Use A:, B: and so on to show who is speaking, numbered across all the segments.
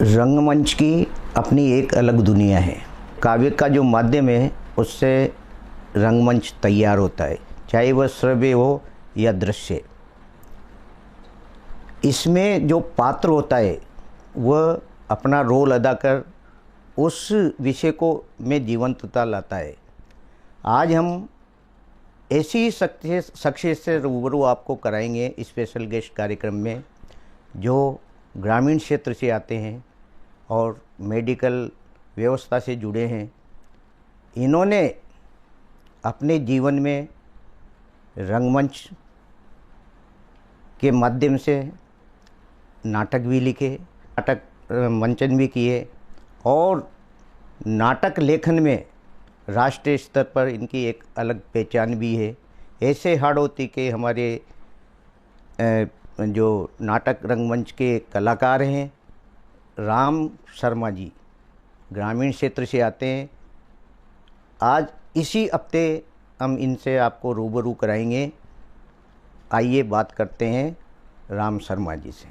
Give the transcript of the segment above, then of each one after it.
A: रंगमंच की अपनी एक अलग दुनिया है। काव्य का जो माध्यम है उससे रंगमंच तैयार होता है, चाहे वह श्रव्य हो या दृश्य। इसमें जो पात्र होता है वह अपना रोल अदा कर उस विषय को में जीवंतता लाता है। आज हम ऐसी ही शख्सियत से रूबरू आपको कराएंगे स्पेशल गेस्ट कार्यक्रम में, जो ग्रामीण क्षेत्र से आते हैं और मेडिकल व्यवस्था से जुड़े हैं। इन्होंने अपने जीवन में रंगमंच के माध्यम से नाटक भी लिखे, नाटक मंचन भी किए और नाटक लेखन में राष्ट्रीय स्तर पर इनकी एक अलग पहचान भी है। ऐसे हाड़ौती के हमारे जो नाटक रंगमंच के कलाकार हैं, राम शर्मा जी ग्रामीण क्षेत्र से आते हैं। आज इसी हफ्ते हम इनसे आपको रूबरू कराएंगे। आइए बात करते हैं राम शर्मा जी से।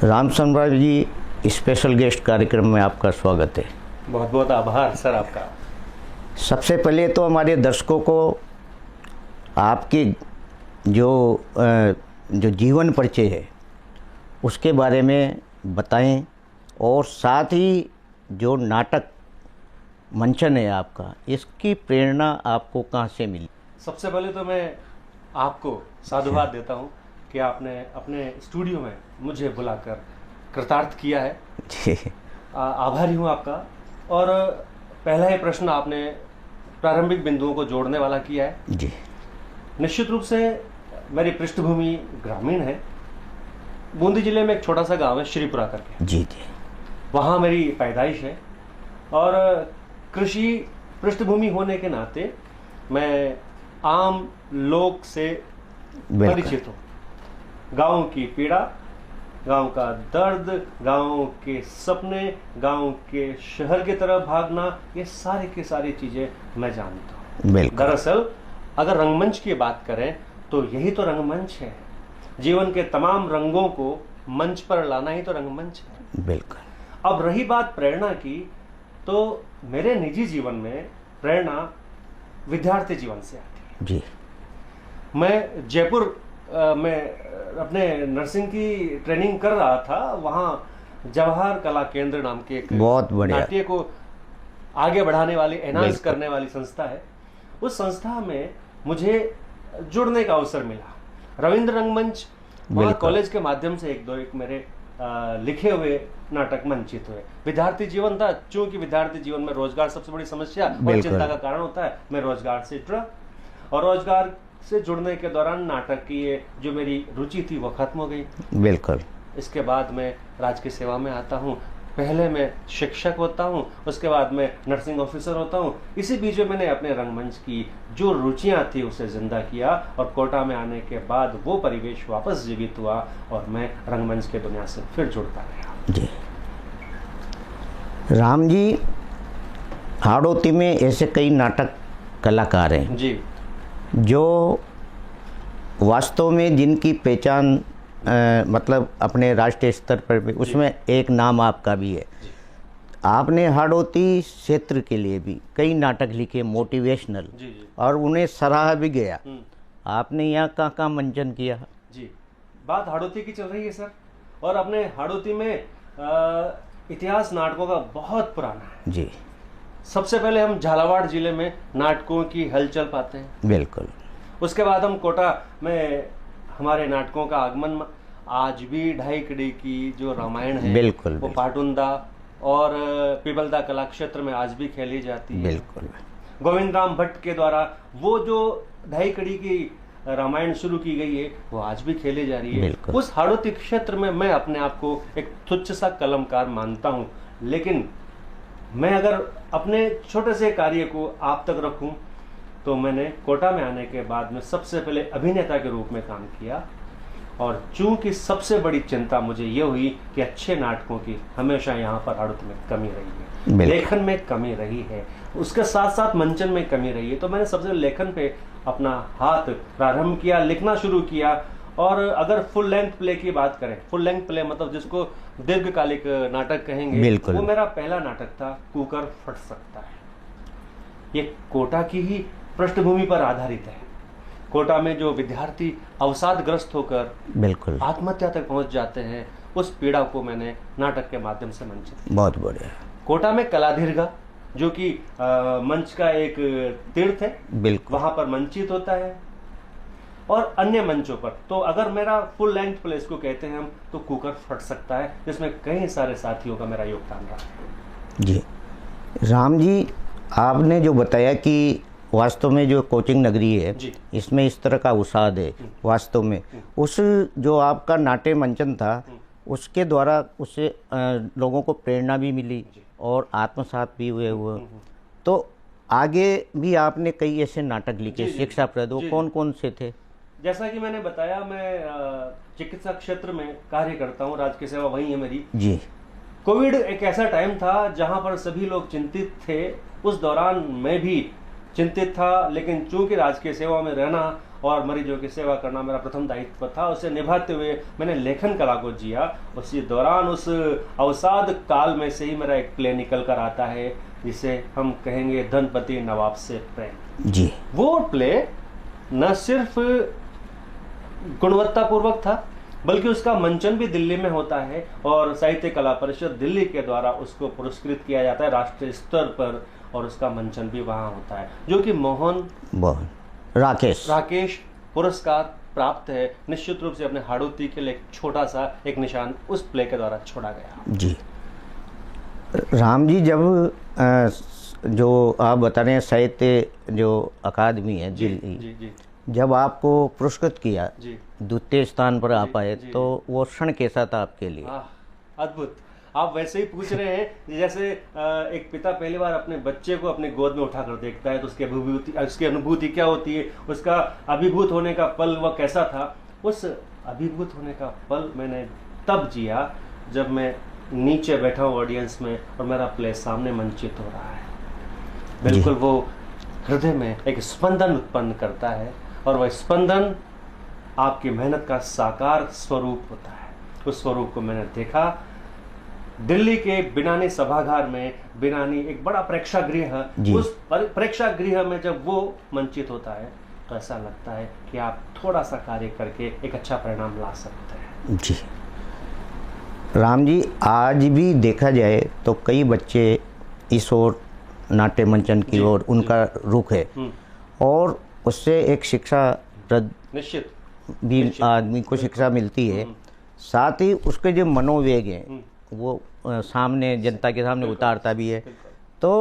A: राम शर्मा जी, स्पेशल गेस्ट कार्यक्रम में आपका स्वागत है।
B: बहुत बहुत आभार सर आपका।
A: सबसे पहले तो हमारे दर्शकों को आपके जो जीवन परिचय है उसके बारे में बताएं और साथ ही जो नाटक मंचन है आपका, इसकी प्रेरणा आपको कहाँ से मिली?
B: सबसे पहले तो मैं आपको साधुवाद देता हूँ कि आपने अपने स्टूडियो में मुझे बुलाकर कृतार्थ किया है। आभारी हूँ आपका। और पहला ही प्रश्न आपने प्रारंभिक बिंदुओं को जोड़ने वाला किया है
A: जी।
B: निश्चित रूप से मेरी पृष्ठभूमि ग्रामीण है। बूंदी जिले में एक छोटा सा गांव है श्रीपुरा करके, जी जी, वहाँ मेरी पैदाइश है और कृषि पृष्ठभूमि होने के नाते मैं आम लोग से परिचित हूँ। गाँव की पीड़ा, गांव का दर्द, गांव के सपने, गांव के शहर की तरफ भागना, ये सारी की सारी चीजें मैं जानता हूँ। दरअसल अगर रंगमंच की बात करें तो यही तो रंगमंच है। जीवन के तमाम रंगों को मंच पर लाना ही तो रंगमंच है।
A: बिल्कुल।
B: अब रही बात प्रेरणा की, तो मेरे निजी जीवन में प्रेरणा विद्यार्थी जीवन से आती है
A: जी।
B: मैं जयपुर में अपने नर्सिंग की ट्रेनिंग कर रहा था। वहाँ जवाहर कला केंद्र नाम के एक
A: बहुत बढ़िया
B: नाट्य को आगे बढ़ाने वाली, एनहांस करने वाली संस्था है। उस संस्था में मुझे जुड़ने का अवसर मिला। रविंद्र रंगमंच वहाँ कॉलेज के माध्यम से एक मेरे लिखे हुए नाटक मंचित हुए। विद्यार्थी जीवन था, चूंकि विद्यार्थी जीवन में रोजगार सबसे बड़ी समस्या और चिंता का कारण होता है। मैं रोजगार से जुड़ा और रोजगार से जुड़ने के दौरान नाटक की ये जो मेरी रुचि थी वो खत्म हो गई।
A: बिल्कुल।
B: इसके बाद मैं राजकीय सेवा में आता हूँ। पहले मैं शिक्षक होता हूँ, उसके बाद मैं नर्सिंग ऑफिसर होता हूँ। इसी बीच में मैंने अपने रंगमंच की जो रुचियाँ थी उसे जिंदा किया और कोटा में आने के बाद वो परिवेश वापस जीवित हुआ और मैं रंगमंच के दुनिया से फिर जुड़ता रहा।
A: जी। राम जी, हाड़ौती में ऐसे कई नाटक कलाकार हैं
B: जी, जो
A: वास्तव में जिनकी पहचान मतलब अपने राष्ट्रीय स्तर पर भी, उसमें एक नाम आपका भी है। आपने हाड़ौती क्षेत्र के लिए भी कई नाटक लिखे, मोटिवेशनल, और उन्हें सराहा भी गया। आपने यहाँ कहाँ मंचन किया?
B: जी, बात हाड़ौती की चल रही है सर। और अपने हाड़ौती में इतिहास नाटकों का बहुत पुराना है
A: जी। सबसे
B: पहले हम झालावाड़ जिले में नाटकों की हलचल पाते हैं।
A: बिल्कुल।
B: उसके बाद हम कोटा में हमारे नाटकों का आगमन। आज भी ढाई कड़ी की जो रामायण है,
A: बिल्कुल,
B: वो पाटुंदा और पिबलदा कला क्षेत्र में आज भी खेली जाती है।
A: बिल्कुल।
B: गोविंद राम भट्ट के द्वारा वो जो ढाई कड़ी की रामायण शुरू की गई है वो आज भी खेली जा रही है। उस हाड़ौती क्षेत्र में मैं अपने आप को एक तुच्छ सा कलमकार मानता हूँ, लेकिन मैं अगर अपने छोटे से कार्य को आप तक रखूं तो मैंने कोटा में आने के बाद में सबसे पहले अभिनेता के रूप में काम किया। और चूंकि सबसे बड़ी चिंता मुझे ये हुई कि अच्छे नाटकों की हमेशा यहाँ पर हाड़ौती में कमी रही है, लेखन में कमी रही है, उसके साथ साथ मंचन में कमी रही है। तो मैंने सबसे लेखन पे अपना हाथ प्रारंभ किया, लिखना शुरू किया और अगर फुल लेंथ प्ले की बात करें, फुल लेंथ प्ले मतलब जिसको दीर्घकालिक नाटक कहेंगे,
A: बिल्कुल।
B: वो मेरा पहला नाटक था कुकर फट सकता है। ये कोटा की ही पृष्ठभूमि पर आधारित है। कोटा में जो विद्यार्थी अवसादग्रस्त होकर
A: बिल्कुल
B: आत्महत्या तक पहुंच जाते हैं, उस पीड़ा को मैंने नाटक के माध्यम से मंचित किया।
A: बहुत बढ़िया।
B: कोटा में कलादीर्घा जो कि मंच का एक तीर्थ है,
A: बिल्कुल
B: वहां पर मंचित होता है, और अन्य मंचों पर। तो अगर मेरा फुल लेंथ प्ले इसको कहते हैं हम, तो कुकर फट सकता है, जिसमें कई सारे साथियों का मेरा योगदान रहा है।
A: जी। राम जी, आपने जो बताया कि वास्तव में जो कोचिंग नगरी है
B: जी।
A: इसमें इस तरह का अवसाद है, वास्तव में उस जो आपका नाट्य मंचन था उसके द्वारा उससे लोगों को प्रेरणा भी मिली और आत्मसात भी हुए। तो आगे भी आपने कई ऐसे नाटक लिखे शिक्षाप्रद, वो कौन कौन से थे?
B: जैसा कि मैंने बताया, मैं चिकित्सा क्षेत्र में कार्य करता हूँ, राजकीय सेवा वही है मेरी
A: जी।
B: कोविड एक ऐसा टाइम था जहां पर सभी लोग चिंतित थे, उस दौरान मैं भी चिंतित था, लेकिन चूंकि राजकीय सेवा में रहना और मरीजों की सेवा करना मेरा प्रथम दायित्व था, उसे निभाते हुए मैंने लेखन कला को जिया। उसी दौरान उस अवसाद काल में से ही मेरा एक प्ले निकल कर आता है, जिसे हम कहेंगे धनपति नवाब से प्रेम।
A: जी।
B: वो प्ले न सिर्फ गुणवत्तापूर्वक था, बल्कि उसका मंचन भी दिल्ली में होता है और साहित्य कला परिषद दिल्ली के द्वारा उसको पुरस्कृत किया जाता है राष्ट्रीय स्तर पर, और उसका मंचन भी वहाँ होता है, जो कि मोहन राकेश पुरस्कार प्राप्त है। निश्चित रूप से अपने हाड़ौती के लिए एक छोटा सा एक निशान उस प्ले के द्वारा छोड़ा गया।
A: जी। राम जी, जब जो आप बता रहे हैं साहित्य जो अकादमी है दिल्ली,
B: जी, जी,
A: जब आपको पुरस्कृत किया,
B: जी,
A: द्वितीय स्थान पर आप आए,
B: जी,
A: तो वो क्षण कैसा था आपके लिए?
B: अद्भुत। आप वैसे ही पूछ रहे हैं जैसे एक पिता पहली बार अपने बच्चे को अपने गोद में उठाकर देखता है तो उसकी अनुभूति क्या होती है, उसका अभिभूत होने का पल वह कैसा था। उस अभिभूत होने का पल मैंने तब जिया जब मैं नीचे बैठा हूँ ऑडियंस में और मेरा प्ले सामने मंचित हो रहा है। बिल्कुल वो हृदय में एक स्पंदन उत्पन्न करता है, और वह स्पंदन आपकी मेहनत का साकार स्वरूप होता है। उस स्वरूप को मैंने देखा दिल्ली के बिनानी सभागार में। बिनानी एक बड़ा प्रेक्षागृह है, उस प्रेक्षागृह में जब वो मंचित होता है तो ऐसा लगता है कि आप थोड़ा सा कार्य करके एक अच्छा परिणाम ला सकते हैं।
A: जी। राम जी, आज भी देखा जाए तो कई बच्चे इस ओर नाट्य मंचन की ओर उनका रुख है, और उससे एक शिक्षा
B: निश्चित
A: भी आदमी को शिक्षा मिलती है, साथ ही उसके जो मनोवेग हैं वो सामने जनता के सामने उतारता भी है। तो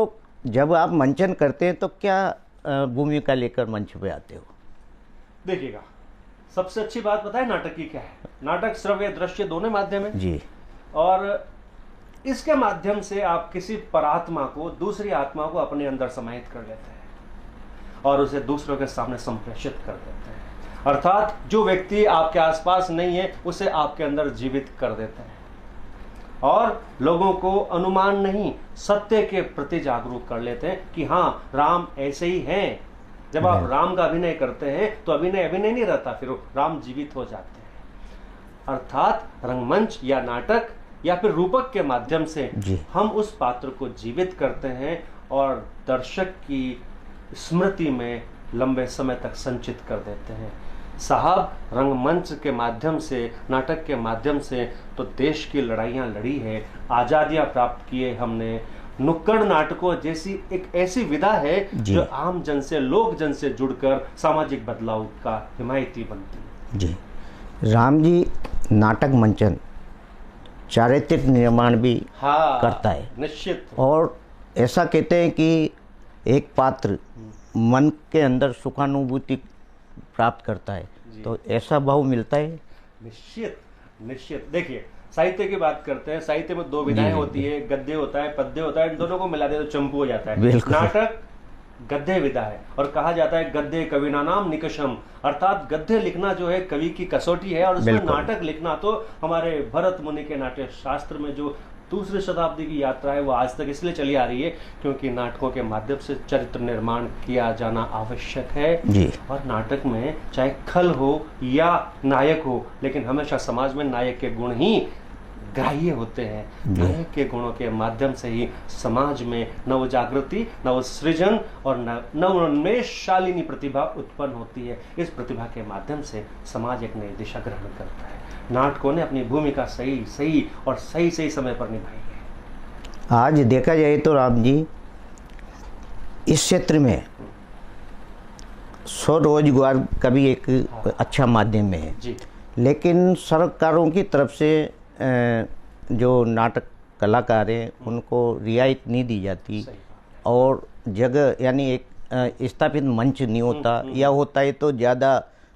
A: जब आप मंचन करते हैं तो क्या भूमिका लेकर मंच पे आते हो?
B: देखिएगा, सबसे अच्छी बात पता है नाटक की क्या है? नाटक श्रव्य दृश्य दोनों माध्यम है
A: जी,
B: और इसके माध्यम से आप किसी परात्मा को, दूसरी आत्मा को अपने अंदर समाहित कर लेते हैं और उसे दूसरों के सामने संप्रेषित कर देते हैं। अर्थात जो व्यक्ति आपके आसपास नहीं है उसे आपके अंदर जीवित कर देते हैं और लोगों को अनुमान नहीं, सत्य के प्रति जागरूक कर लेते हैं कि हाँ, राम ऐसे ही हैं। जब आप राम का अभिनय करते हैं तो अभिनय नहीं रहता, फिर राम जीवित हो जाते हैं। अर्थात रंगमंच या नाटक या फिर रूपक के माध्यम से हम उस पात्र को जीवित करते हैं और दर्शक की स्मृति में लंबे समय तक संचित कर देते हैं। साहब, रंगमंच के माध्यम से, नाटक के माध्यम से तो देश की लड़ाइयाँ लड़ी है, आज़ादियाँ प्राप्त किए हमने। नुक्कड़ नाटकों जैसी एक ऐसी विधा है जो आम जन से, लोक जन से जुड़कर सामाजिक बदलाव का हिमायती बनती है।
A: जी। राम जी, नाटक मंचन चारित्रिक निर्माण भी करता है।
B: निश्चित।
A: और ऐसा कहते हैं कि एक पात्र मन के अंदर सुखानुभूति प्राप्त करता है, तो ऐसा भाव मिलता है?
B: निश्चित। देखिए, साहित्य की बात करते हैं, साहित्य में दो विधाएं होती है, गद्य होता है, पद्य होता है। इन दोनों को मिला दे तो चंपू हो जाता है। नाटक गद्य विधा है और कहा जाता है गद्य कविना नाम निकषम, अर्थात गद्य लिखना जो है कवि की कसौटी है और उसमें नाटक लिखना तो हमारे भरत मुनि के नाट्य शास्त्र में जो दूसरी शताब्दी की यात्रा है वो आज तक इसलिए चली आ रही है क्योंकि नाटकों के माध्यम से चरित्र निर्माण किया जाना आवश्यक है
A: जी।
B: और नाटक में चाहे खल हो या नायक हो, लेकिन हमेशा समाज में नायक के गुण ही ग्राह्य होते हैं। नायक के गुणों के माध्यम से ही समाज में नव जागृति, नव सृजन और नवोन्मेष शालिनी प्रतिभा उत्पन्न होती है। इस प्रतिभा के माध्यम से समाज एक नई दिशा ग्रहण करता है। नाटकों ने अपनी भूमिका सही और सही समय पर निभाई है।
A: आज देखा जाए तो राम जी, इस क्षेत्र में स्वरोजगार का भी एक अच्छा माध्यम है
B: जी।
A: लेकिन सरकारों की तरफ से जो नाटक कलाकार हैं उनको रियायत नहीं दी जाती और जगह यानी एक स्थापित मंच नहीं होता, या होता है तो ज़्यादा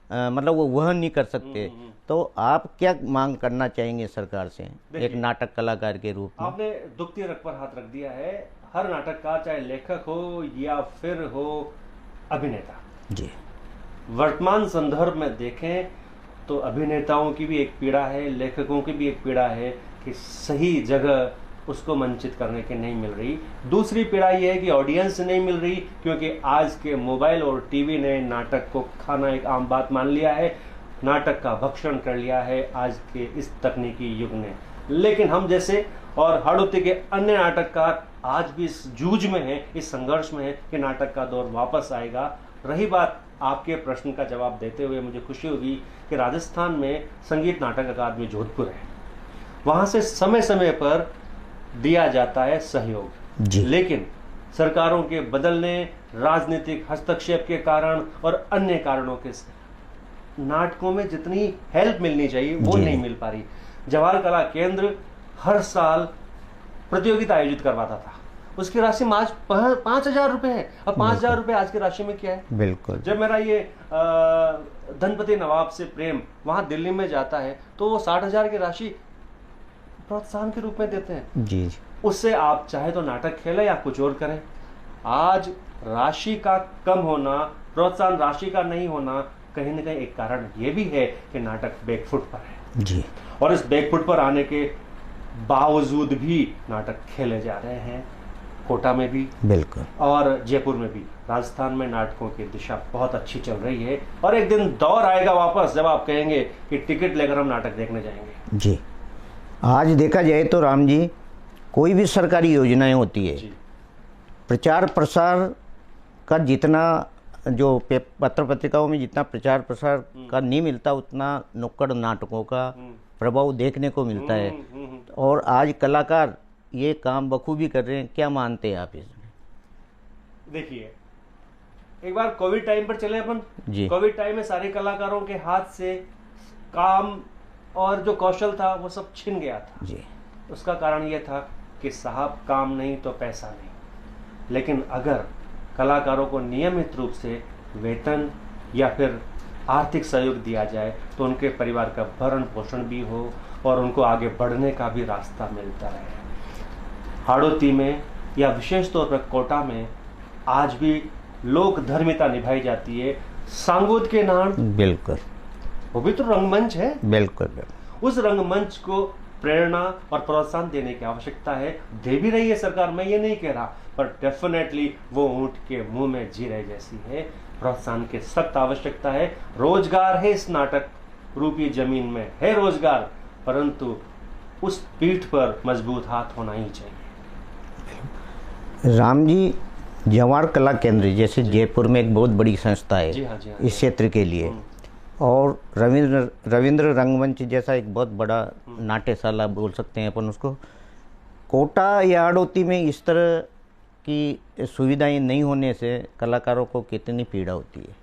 A: मतलब वो वहन नहीं कर सकते। तो आप क्या मांग करना चाहेंगे सरकार से एक नाटक कलाकार के रूप में?
B: आपने दुखती रग पर हाथ रख दिया है। हर नाटककार चाहे लेखक हो या फिर हो अभिनेता
A: जी,
B: वर्तमान संदर्भ में देखें तो अभिनेताओं की भी एक पीड़ा है, लेखकों की भी एक पीड़ा है कि सही जगह उसको मंचित करने की नहीं मिल रही। दूसरी पीड़ा यह है कि ऑडियंस नहीं मिल रही क्योंकि आज के मोबाइल और टीवी ने नाटक को खाना एक आम बात मान लिया है, नाटक का भक्षण कर लिया है आज के इस तकनीकी युग ने। लेकिन हम जैसे और हाड़ौती के अन्य नाटककार आज भी इस जूझ में हैं, इस संघर्ष में हैं कि नाटक का दौर वापस आएगा। रही बात आपके प्रश्न का जवाब देते हुए मुझे खुशी होगी कि राजस्थान में संगीत नाटक अकादमी जोधपुर है, वहां से समय समय पर दिया जाता है सहयोग। लेकिन सरकारों के बदलने, राजनीतिक हस्तक्षेप के कारण और अन्य कारणों के नाटकों में जितनी हेल्प मिलनी चाहिए वो नहीं मिल पा रही। जवाहर कला केंद्र हर साल प्रतियोगिता आयोजित करवाता था, उसकी राशि आज 5,000 रुपए है। अब 5,000 रुपए आज की राशि में क्या है? बिल्कुल। जब मेरा ये धनपति नवाब से प्रेम वहां दिल्ली में जाता है तो वो 60,000 की राशि प्रोत्साहन के रूप में देते हैं जी। उससे आप चाहे तो नाटक खेलें या कुछ और करें। आज राशि का कम होना, प्रोत्साहन राशि का नहीं होना, कहीं ना कहीं एक कारण ये भी है कि नाटक बैकफुट पर है जी। और इस बैकफुट पर आने के बावजूद भी नाटक खेले जा रहे हैं, कोटा में भी बिल्कुल और जयपुर में भी। राजस्थान में नाटकों की दिशा बहुत अच्छी चल रही है और एक दिन दौर आएगा वापस जब आप कहेंगे कि टिकट लेकर हम नाटक देखने जाएंगे जी।
A: आज देखा जाए तो राम जी, कोई भी सरकारी योजनाएं होती है, प्रचार प्रसार का जितना जो पत्र पत्रिकाओं में जितना प्रचार प्रसार का नहीं मिलता उतना नुक्कड़ नाटकों का प्रभाव देखने को मिलता है। और आज कलाकार ये काम बखूबी कर रहे हैं, क्या मानते हैं आप इसमें?
B: देखिए, एक बार कोविड टाइम पर चले अपन जी। कोविड टाइम में सारे कलाकारों के हाथ से काम और जो कौशल था वो सब छिन गया था जी। उसका कारण ये था कि साहब काम नहीं तो पैसा नहीं। लेकिन अगर कलाकारों को नियमित रूप से वेतन या फिर आर्थिक सहयोग दिया जाए तो उनके परिवार का भरण पोषण भी हो और उनको आगे बढ़ने का भी रास्ता मिलता है। हाड़ौती में या विशेष तौर पर कोटा में आज भी लोक धर्मिता निभाई जाती है। सांगोद के नाम
A: बिल्कुल,
B: वो भी तो रंगमंच है।
A: बिल्कुल।
B: उस रंगमंच को प्रेरणा और प्रोत्साहन देने की आवश्यकता है, दे भी रही है सरकार, मैं ये नहीं कह रहा, पर डेफिनेटली वो ऊंट के मुंह में जीरे जैसी है। प्रोत्साहन की सख्त आवश्यकता है। रोजगार है, इस नाटक रूपी जमीन में है रोजगार, परंतु उस पीठ पर मजबूत हाथ होना ही चाहिए।
A: राम जी, जवाहर कला केंद्र जैसे जयपुर में एक बहुत बड़ी संस्था है इस क्षेत्र के लिए, और रविंद्र रंगमंच जैसा एक बहुत बड़ा नाट्यशाला बोल सकते हैं अपन उसको। कोटा या हाड़ौती में इस तरह की सुविधाएं नहीं होने से कलाकारों को कितनी पीड़ा होती है?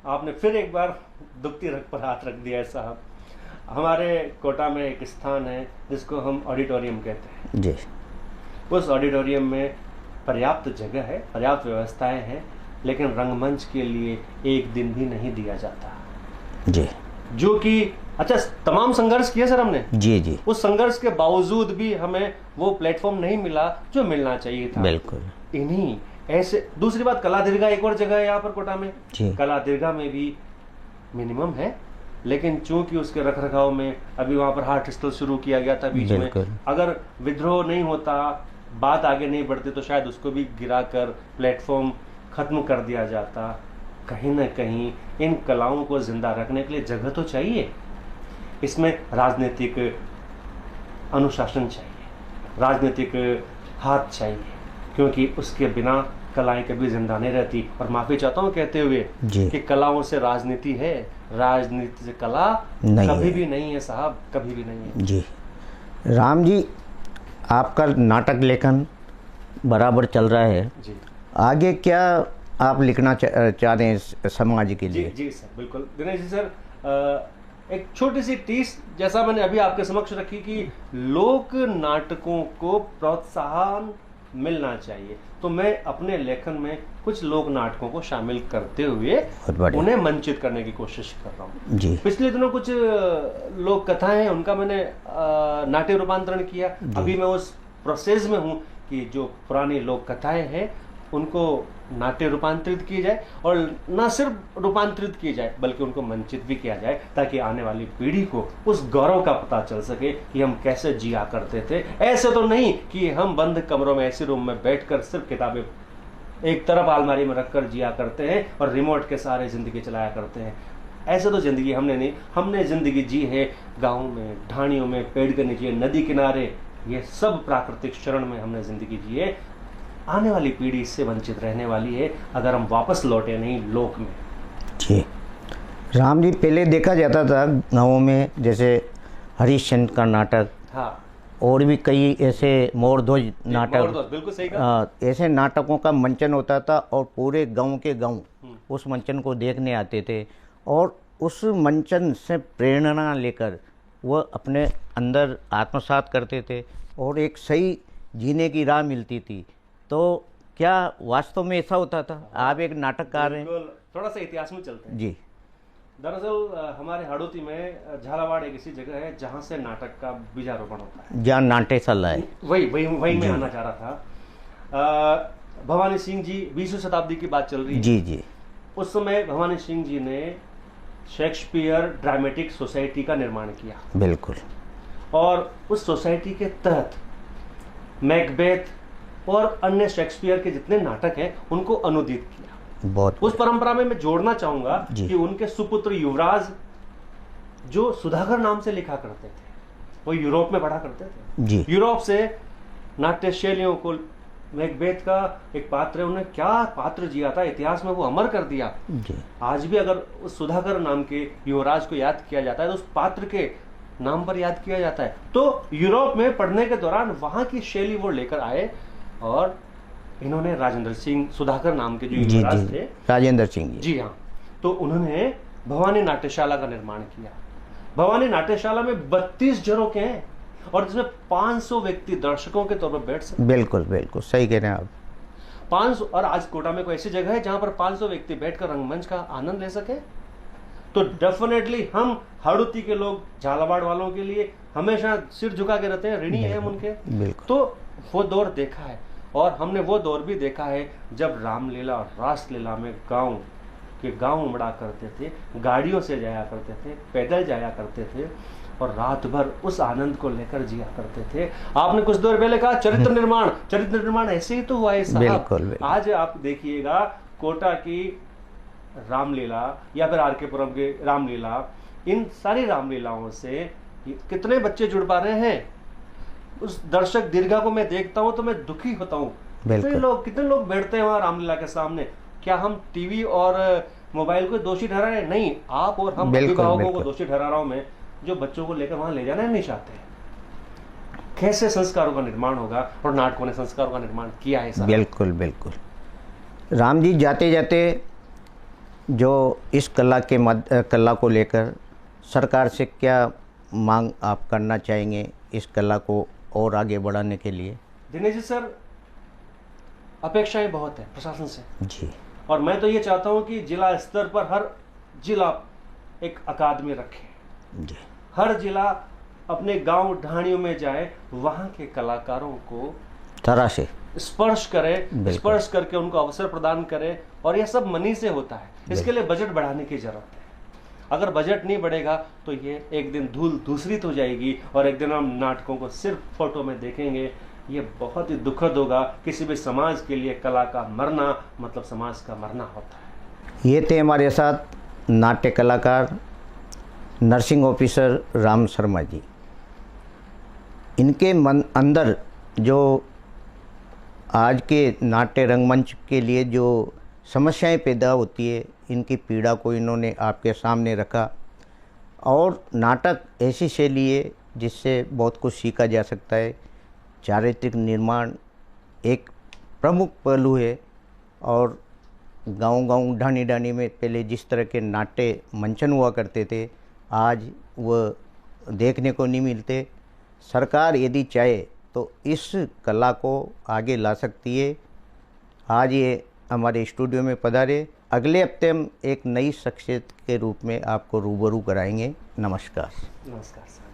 B: आपने फिर एक बार दुखती रग पर हाथ रख दिया है साहब। हमारे कोटा में एक स्थान है जिसको हम ऑडिटोरियम कहते हैं जी। उस ऑडिटोरियम में पर्याप्त जगह है, पर्याप्त व्यवस्थाएं हैं, लेकिन रंगमंच के लिए एक दिन भी नहीं दिया जाता जी। जो कि अच्छा, तमाम संघर्ष किया सर हमने जी जी। उस संघर्ष के बावजूद भी हमें वो प्लेटफॉर्म नहीं मिला जो मिलना चाहिए था। बिल्कुल। इन्हीं ऐसे, दूसरी बात, कला दीर्घा एक और जगह है यहाँ पर कोटा में जी। कला दीर्घा में भी मिनिमम है, लेकिन चूंकि उसके रखरखाव में अभी वहाँ पर हाट स्थल शुरू किया गया था बीच में,
A: बिल्कुल।
B: अगर विद्रोह नहीं होता, बात आगे नहीं बढ़ती, तो शायद उसको भी गिराकर प्लेटफॉर्म खत्म कर दिया जाता। कहीं ना कहीं इन कलाओं को जिंदा रखने के लिए जगह तो चाहिए, इसमें राजनीतिक अनुशासन चाहिए, राजनीतिक हाथ चाहिए, क्योंकि उसके बिना कलाएं कभी जिंदा नहीं रहती। और माफी चाहता हूँ कहते हुए
A: जी।
B: कि कलाओं से राजनीति है, राजनीति से कला
A: नहीं
B: कभी
A: है।
B: भी नहीं है साहब, कभी भी नहीं है।
A: जी। राम जी, आपका नाटक लेखन बराबर चल रहा है,
B: जी
A: आगे क्या आप लिखना चाह रहे हैं समाज के
B: जी
A: लिए?
B: जी सर, बिल्कुल दिनेश जी सर। एक छोटी सी टीस जैसा मैंने अभी आपके समक्ष रखी कि लोक नाटकों को प्रोत्साहन मिलना चाहिए, तो मैं अपने लेखन में कुछ लोक नाटकों को शामिल करते हुए
A: बहुत बढ़िया।
B: उन्हें मंचित करने की कोशिश कर रहा हूँ।
A: जी।
B: पिछले दिनों कुछ लोक कथाएं हैं, उनका मैंने नाट्य रूपांतरण किया। अभी मैं उस प्रोसेस में हूँ कि जो पुरानी लोक कथाएं हैं उनको नाट्य रूपांतरित की जाए, और न सिर्फ रूपांतरित की जाए बल्कि उनको मंचित भी किया जाए, ताकि आने वाली पीढ़ी को उस गौरव का पता चल सके कि हम कैसे जिया करते थे। ऐसे तो नहीं कि हम बंद कमरों में ऐसे रूम में बैठकर सिर्फ किताबें एक तरफ अलमारी में रखकर जिया करते हैं और रिमोट के सहारे जिंदगी चलाया करते हैं। ऐसे तो जिंदगी हमने नहीं, हमने जिंदगी जी है गाँव में, ढाणियों में, पेड़ के नीचे, नदी किनारे, ये सब प्राकृतिक शरण में हमने जिंदगी जी है। आने वाली पीढ़ी इससे वंचित रहने वाली है अगर हम वापस लौटे नहीं लोक में।
A: जी। राम जी, पहले देखा जाता था गाँवों में, जैसे हरिश्चंद्र का नाटक,
B: हाँ,
A: और भी कई ऐसे मोरध्वज नाटक,
B: बिल्कुल सही कहा।
A: ऐसे नाटकों का मंचन होता था और पूरे गांव के गांव उस मंचन को देखने आते थे, और उस मंचन से प्रेरणा लेकर वह अपने अंदर आत्मसात करते थे और एक सही जीने की राह मिलती थी। तो क्या वास्तव में ऐसा होता था? आप एक नाटककार हैं।
B: बिल्कुल, थोड़ा सा इतिहास में चलते हैं।
A: जी।
B: दरअसल हमारे हाड़ौती में झालावाड़ एक ऐसी जगह है जहाँ से नाटक का बीजारोपण होता है।
A: जहाँ नाट्यशाला है।
B: वही मैं आना चाह रहा था। भवानी सिंह जी, 20वीं शताब्दी की बात चल रही है।
A: जी जी।
B: उस समय भवानी सिंह जी ने शेक्सपियर ड्रामेटिक सोसाइटी का निर्माण किया,
A: बिल्कुल।
B: और उस सोसाइटी के तहत मैकबेथ और अन्य शेक्सपियर के जितने नाटक हैं उनको अनुदित किया।
A: बहुत।
B: उस परंपरा में मैं जोड़ना चाहूंगा
A: जी।
B: कि उनके सुपुत्र युवराज, जो सुधाकर नाम से लिखा करते थे, वो यूरोप में पढ़ा करते थे।
A: जी।
B: यूरोप से नाट्य शैलियों को, मैकबेथ का एक पात्र है, उन्हें क्या पात्र जिया था, इतिहास में वो अमर कर दिया।
A: जी।
B: आज भी अगर उस सुधाकर नाम के युवराज को याद किया जाता है तो उस पात्र के नाम पर याद किया जाता है। तो यूरोप में पढ़ने के दौरान वहां की शैली वो लेकर आए, और इन्होंने राजेंद्र सिंह, सुधाकर नाम के जो
A: जी
B: युवराज
A: जी।
B: थे,
A: राजेंद्र सिंह जी।
B: जी हाँ, तो उन्होंने भवानी नाट्यशाला का निर्माण किया। भवानी नाट्यशाला में 32 झरोखे हैं, और जिसमें 500 व्यक्ति दर्शकों के तौर पर बैठ सकते।
A: बिल्कुल बिल्कुल सही कह रहे हैं आप।
B: 500, और आज कोटा में कोई ऐसी जगह है जहां पर 500 व्यक्ति बैठकर रंगमंच का आनंद ले सके? तो डेफिनेटली हम हाड़ौती के लोग, झालावाड़ वालों के लिए हमेशा सिर झुका के रहते हैं, ऋणी हैं हम उनके।
A: बिल्कुल।
B: तो वो दौर देखा है, और हमने वो दौर भी देखा है जब रामलीला और रासलीला में गांव उमड़ा करते थे, गाड़ियों से जाया करते थे, पैदल जाया करते थे, और रात भर उस आनंद को लेकर जिया करते थे। आपने कुछ देर पहले कहा चरित्र निर्माण ऐसे ही तो हुआ है साहब।
A: बिल्कुल।
B: आज आप देखिएगा कोटा की रामलीला या फिर आर के पुरम की रामलीला, इन सारी रामलीलाओं से कितने बच्चे जुड़ पा रहे हैं। उस दर्शक दीर्घा को मैं देखता हूं तो मैं दुखी होता हूं। कितने लोग बैठते हैं वहां रामलीला के सामने। क्या हम टीवी और मोबाइल को दोषी ठहरा रहे हैं? नहीं, आप और हम अभिभावकों को दोषी ठहरा रहा हूं मैं, जो बच्चों को लेकर वहां ले जाना नहीं चाहते। कैसे संस्कारों का निर्माण होगा, और नाटकों ने संस्कारों का निर्माण किया है।
A: बिल्कुल बिल्कुल। राम जी, जाते जाते जो इस कला को लेकर सरकार से क्या मांग आप करना चाहेंगे इस कला को और आगे बढ़ाने के लिए?
B: दिनेश जी सर, अपेक्षाएं बहुत है प्रशासन से
A: जी,
B: और मैं तो ये चाहता हूं कि जिला स्तर पर हर जिला एक अकादमी रखे
A: जी।
B: हर जिला अपने गांव ढाणियों में जाए, वहां के कलाकारों को
A: तरह से
B: स्पर्श करे, स्पर्श करके उनको अवसर प्रदान करे, और यह सब मनी से होता है। इसके लिए बजट बढ़ाने की जरूरत है। अगर बजट नहीं बढ़ेगा तो ये एक दिन धूल दूसरी हो जाएगी और एक दिन हम नाटकों को सिर्फ फोटो में देखेंगे। ये बहुत ही दुखद होगा। किसी भी समाज के लिए कला का मरना मतलब समाज का मरना होता है।
A: ये थे हमारे साथ नाट्य कलाकार नर्सिंग ऑफिसर राम शर्मा जी। इनके मन अंदर जो आज के नाट्य रंगमंच के लिए जो समस्याएं पैदा होती है, इनकी पीड़ा को इन्होंने आपके सामने रखा। और नाटक ऐसी शैली है जिससे बहुत कुछ सीखा जा सकता है। चारित्रिक निर्माण एक प्रमुख पहलू है। और गांव-गांव, ढाणी-ढाणी में पहले जिस तरह के नाट्य मंचन हुआ करते थे, आज वह देखने को नहीं मिलते। सरकार यदि चाहे तो इस कला को आगे ला सकती है। आज ये हमारे स्टूडियो में पधारे। अगले हफ्ते हम एक नई शख्सियत के रूप में आपको रूबरू कराएंगे। नमस्कार।
B: नमस्कार सर।